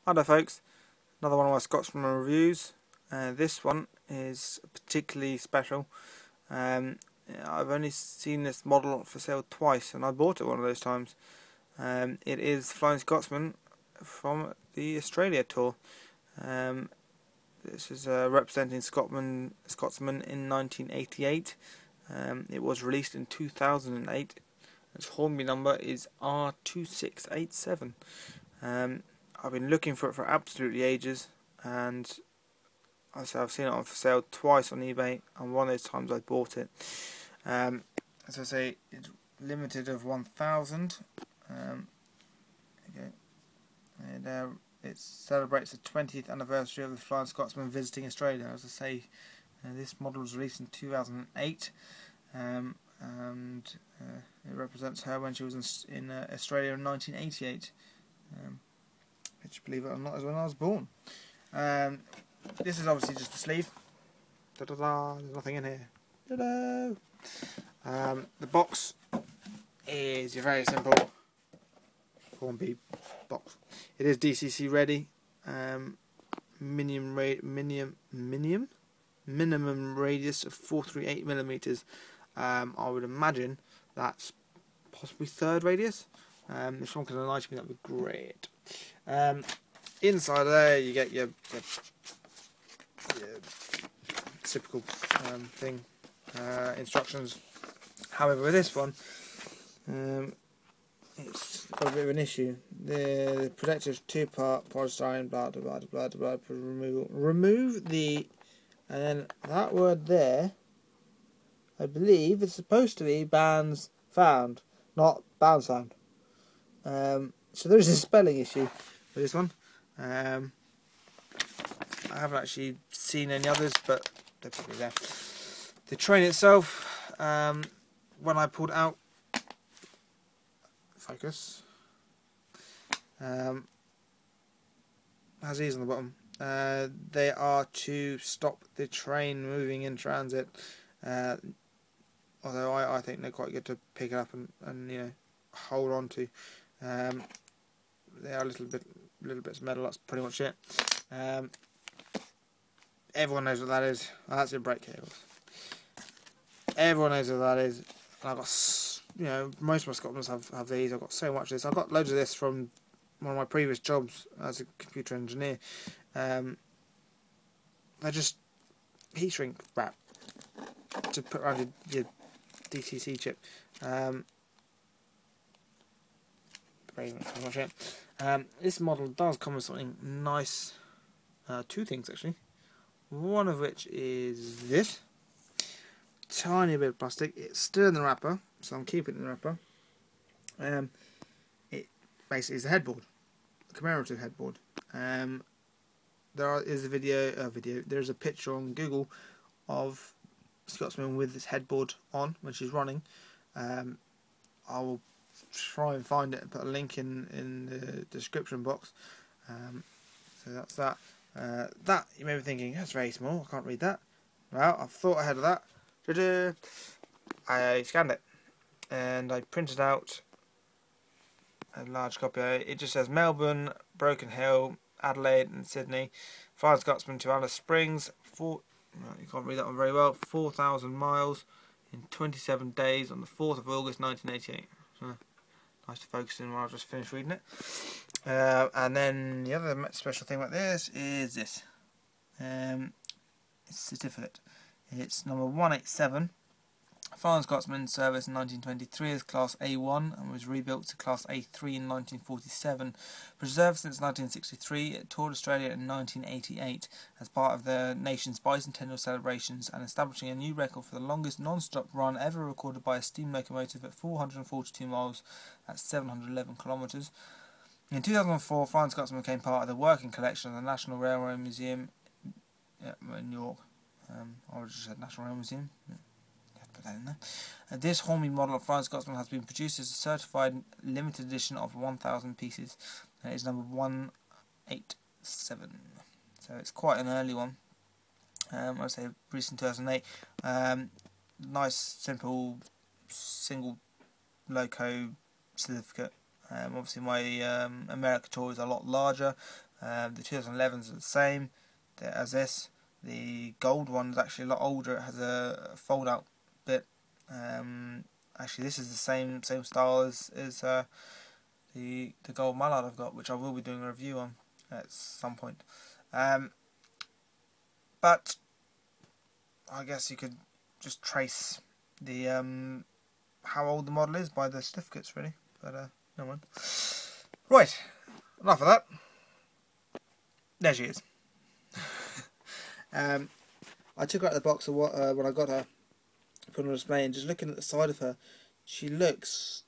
Hi there folks, another one of my Scotsman reviews. This one is particularly special. I've only seen this model for sale twice and I bought it one of those times. It is Flying Scotsman from the Australia tour. This is representing Scotsman in 1988. It was released in 2008. Its Hornby number is R2687. I've been looking for it for absolutely ages, and I've seen it on for sale twice on eBay, and one of those times I bought it. As I say, it's limited of 1,000. Okay. And it celebrates the 20th anniversary of the Flying Scotsman visiting Australia. As I say, this model was released in 2008, and it represents her when she was in Australia in 1988. Which, believe it or not, is when I was born. This is obviously just the sleeve. Da-da-da, there's nothing in here. Ta-da! The box is your very simple Hornby box. It is DCC ready. Minimum radius of 438mm. I would imagine that's possibly third radius. If someone can enlighten me, that would be great. Inside there you get your typical thing, instructions. However, with this one, it's got a bit of an issue. The protective two-part polystyrene, blah blah blah blah blah. Remove the, and then that word there, I believe it's supposed to be bands found, not bounds found. So there is a spelling issue with this one. I haven't actually seen any others, but they're probably there. The train itself, when I pulled out, focus, has these on the bottom. They are to stop the train moving in transit. Although I think they're quite good to pick it up and you know, hold on to. They are little bits of metal. That's pretty much it. Everyone knows what that is. Oh, that's your brake cables. Everyone knows what that is. And I've got, you know, most of my Scotsmans have these. I've got so much of this. I've got loads of this from one of my previous jobs as a computer engineer. They're just heat shrink wrap to put around your DCC chip. Pretty much it. This model does come with something nice. Two things actually. One of which is this tiny bit of plastic. It's still in the wrapper, so I'm keeping it in the wrapper. It basically is a headboard, a commemorative headboard. There's a picture on Google of Scotsman with this headboard on when she's running. I will try and find it and put a link in the description box. So that's that. That, you may be thinking, that's very small, I can't read that. Well, I've thought ahead of that. Ta-da! I scanned it and I printed out a large copy. It just says Melbourne, Broken Hill, Adelaide and Sydney. Flying Scotsman to Alice Springs. You can't read that one very well. 4,000 miles in 27 days on the 4th of August 1988. So, nice to focus in while I just finished reading it. And then the other special thing about this is this. It's a certificate. It's number 187. Flying Scotsman service in 1923 as Class A1 and was rebuilt to Class A3 in 1947. Preserved since 1963, it toured Australia in 1988 as part of the nation's bicentennial celebrations and establishing a new record for the longest non-stop run ever recorded by a steam locomotive at 442 miles at 711 kilometres. In 2004, Flying Scotsman became part of the working collection of the National Railway Museum in New York. I would just said National Railway Museum. Put that in there. This Hornby model of Flying Scotsman has been produced as a certified limited edition of 1,000 pieces. And it is number 187. So it's quite an early one. I would say recent 2008. Nice, simple, single loco certificate. Obviously my America tour is a lot larger. The 2011s are the same as this. The gold one is actually a lot older. It has a fold out bit. Actually, this is the same style as the gold mallard I've got, which I will be doing a review on at some point. But I guess you could just trace the how old the model is by the certificates, really. But no one. Right, enough of that. There she is. I took her out of the box when I got her, put her on display, and just looking at the side of her, she looks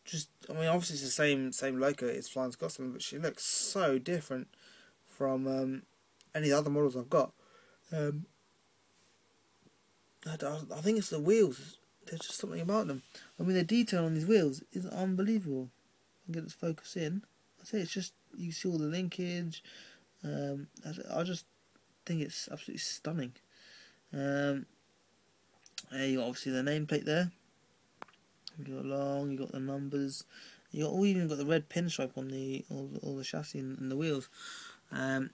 just, I mean, obviously it's the same logo as Flying Scotsman, but she looks so different from any other models I've got. I think it's the wheels. There's just something about them. I mean, the detail on these wheels is unbelievable. I can get this focus in. I say it's just, you see all the linkage. I just think it's absolutely stunning. You got obviously the nameplate there. You got long. You got the numbers. You got even got the red pinstripe on all the chassis and the wheels. Got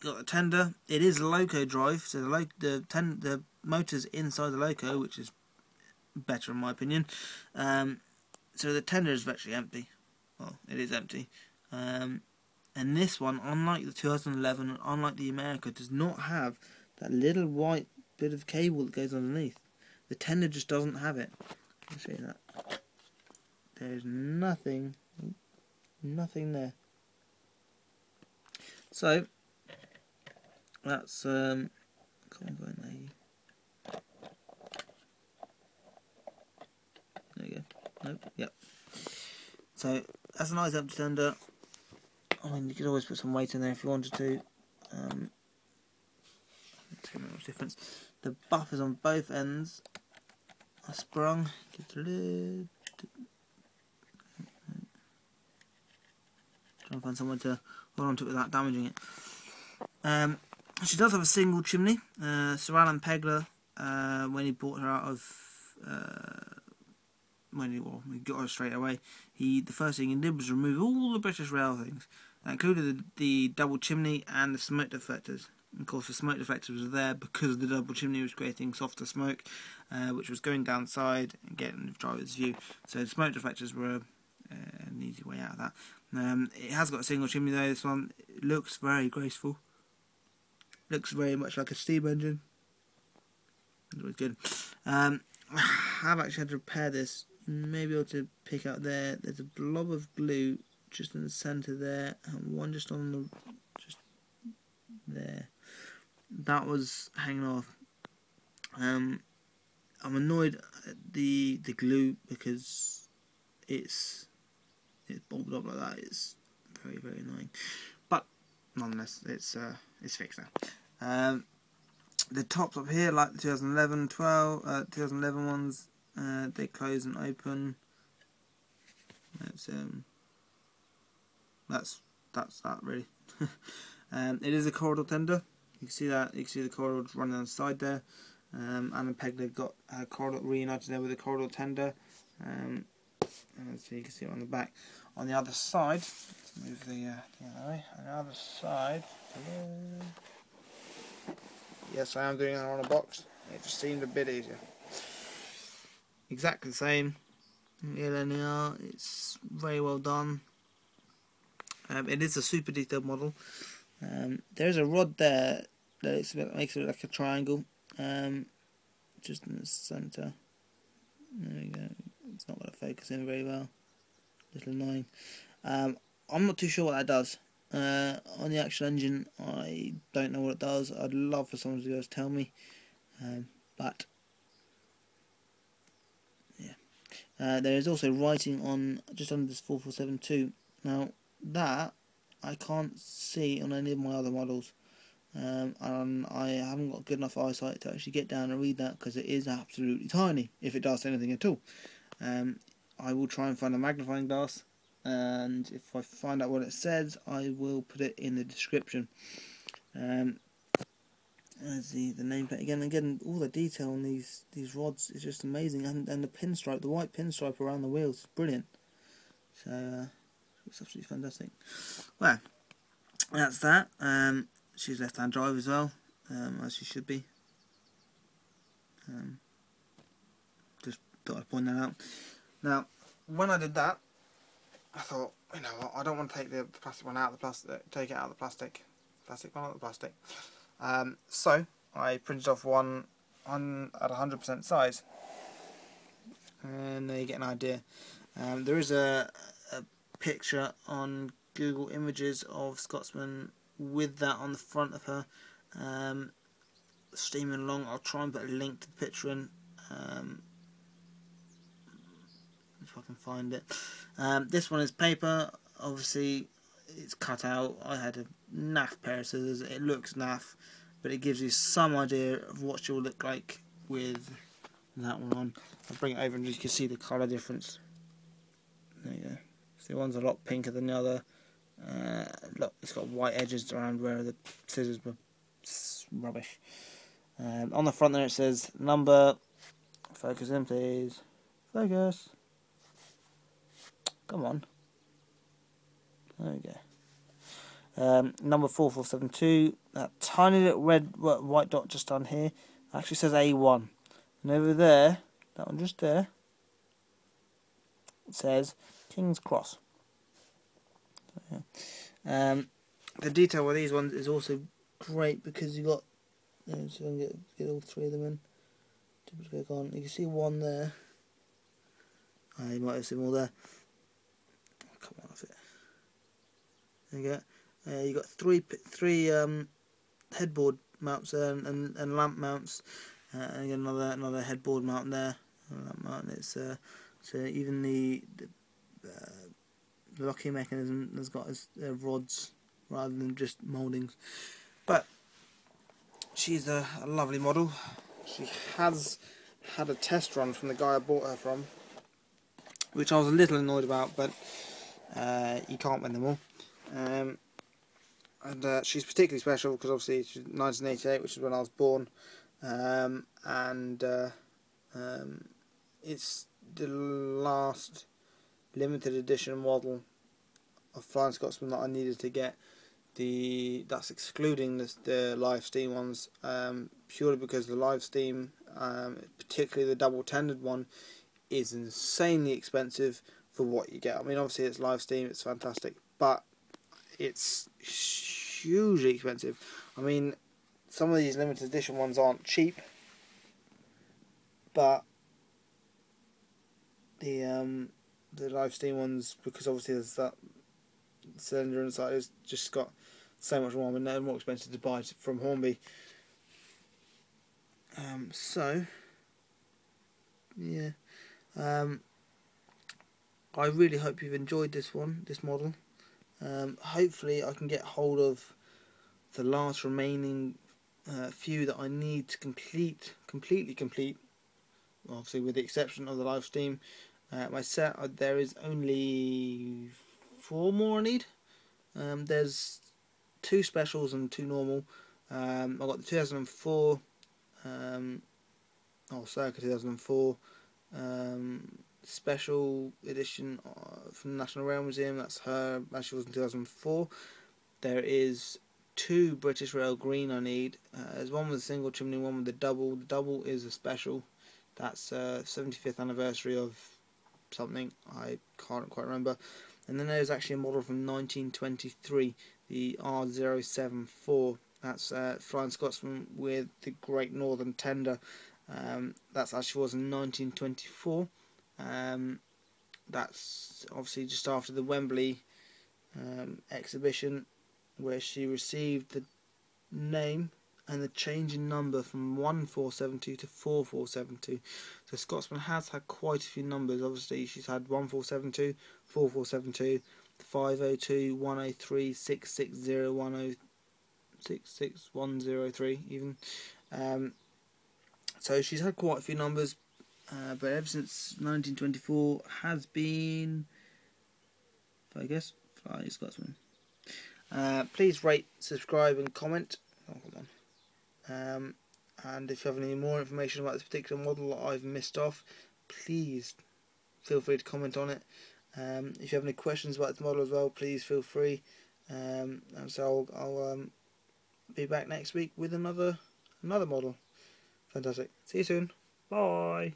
the tender. It is a loco drive, so the motor's inside the loco, which is better in my opinion. So the tender is virtually empty. Well, it is empty. And this one, unlike the 2011, unlike the America, does not have that little white bit of cable that goes underneath. The tender just doesn't have it. I'll show you that. There's nothing there. So that's come on, go in there. There you go. Nope. Yep. So that's a nice empty tender. I mean, you could always put some weight in there if you wanted to. Let's make much difference. The buffers on both ends are sprung. Get the lid. Try and find someone to hold on to it without damaging it. She does have a single chimney. Sir Alan Pegler, when he bought her out of, when he got her straight away, the first thing he did was remove all the British Rail things. That included the double chimney and the smoke deflectors. Of course, the smoke deflectors were there because the double chimney was creating softer smoke, which was going downside and getting the driver's view. So the smoke deflectors were an easy way out of that. It has got a single chimney though. This one looks very graceful. Looks very much like a steam engine. It's always good. I have actually had to repair this. You may be able to pick out there. There's a blob of glue just in the centre there, and one just on the there. That was hanging off. I'm annoyed at the glue because it's bobbed up like that. It's very, very annoying. But nonetheless, it's fixed now. The tops up here, like the 2011 ones, they close and open. That's that really. It is a corridor tender. You can see that. You can see the corridor running on the side there. Alan Pegler got a corridor reunited there with a corridor tender. And so you can see it on the back. On the other side, let's move the other way. On the other side, yes, I am doing it on a box. It just seemed a bit easier. Exactly the same. Linear. It's very well done. It is a super detailed model. There's a rod there that makes it look like a triangle, just in the centre. There we go. It's not going to focus in very well. A little annoying. I'm not too sure what that does. On the actual engine, I don't know what it does. I'd love for someone to go tell me, but yeah. There is also writing on just under this 4472. Now that I can't see on any of my other models, and I haven't got good enough eyesight to actually get down and read that because it is absolutely tiny, if it does anything at all. I will try and find a magnifying glass, and if I find out what it says, I will put it in the description. There's the nameplate again. All the detail on these rods is just amazing, and the pinstripe, the white pinstripe around the wheels, is brilliant. So it's absolutely fantastic. Well, that's that. She's left-hand drive as well, as she should be. Just thought I'd point that out. Now, when I did that, I thought, you know what, I don't want to take the plastic one out of the plastic, take it out of the plastic one out of the plastic. So I printed off one on at 100% size, and there you get an idea. There is a picture on Google Images of Scotsman with that on the front of her, steaming along. I'll try and put a link to the picture in, if I can find it. This one is paper. Obviously it's cut out. I had a naff pair of scissors. It looks naff, but it gives you some idea of what she will look like with that one on. I'll bring it over and you can see the colour difference. There you go. So one's a lot pinker than the other. Look, it's got white edges around where the scissors were rubbish. On the front there it says number. Focus in, please. Focus. Come on. There we go. Number 4472. That tiny little red white dot just on here actually says A1. And over there, that one just there, it says King's Cross. So, yeah. The detail with these ones is also great because you got, so I can get all three of them in. You can see one there. You might have seen more there. Oh, come on off it. There you go. You got three headboard mounts there and lamp mounts. And again another headboard mount there. Lamp mount. It's so even the locking mechanism has got its rods rather than just mouldings. But she's a lovely model. She has had a test run from the guy I bought her from, which I was a little annoyed about, but you can't win them all. And she's particularly special because obviously she's 1988, which is when I was born, it's the last limited edition model of Flying Scotsman that I needed to get. That's excluding the live steam ones, purely because the live steam, particularly the double tended one, is insanely expensive for what you get. I mean, obviously it's live steam, it's fantastic, but it's hugely expensive. I mean, some of these limited edition ones aren't cheap, but the live steam ones, because obviously there's that cylinder inside, it's just got so much more. I mean, they're more expensive to buy from Hornby. So yeah, I really hope you've enjoyed this model. Hopefully I can get hold of the last remaining few that I need to completely complete, obviously with the exception of the live steam. My set, there is only 4 more I need. There's 2 specials and 2 normal. I've got the 2004, circa 2004 special edition from the National Rail Museum. That's her as she was in 2004. There is 2 British Rail green I need. There's one with a single chimney, one with a double. The double is a special. That's 75th anniversary of something, I can't quite remember. And then there's actually a model from 1923, the R074. That's Flying Scotsman with the Great Northern Tender. That's actually was in 1924. That's obviously just after the Wembley exhibition, where she received the name and the change in number from 1472 to 4472. So Scotsman has had quite a few numbers. Obviously she's had 1472, 4472, 502, 103, 660, 66103 even. So she's had quite a few numbers, but ever since 1924 has been, I guess, Flying Scotsman. Please rate, subscribe and comment. Oh, hold on. And if you have any more information about this particular model that I've missed off, please feel free to comment on it. If you have any questions about the model as well, please feel free. and so I'll be back next week with another model. Fantastic. See you soon. Bye.